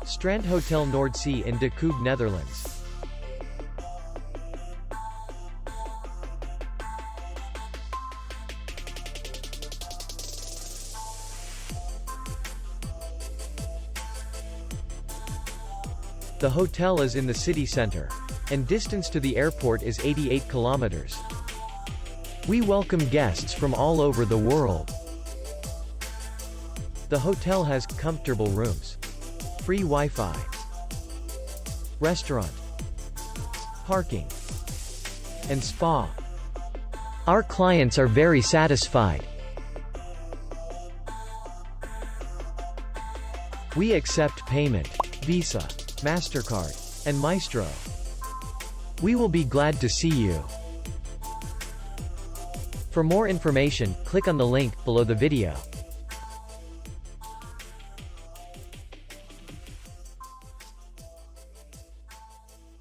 Strandhotel Noordzee in de Koog, Netherlands. The hotel is in the city center, and distance to the airport is 88 kilometers. We welcome guests from all over the world. The hotel has comfortable rooms, free Wi-Fi, restaurant, parking, and spa. Our clients are very satisfied. We accept payment, Visa, MasterCard, and Maestro. We will be glad to see you. For more information, click on the link below the video.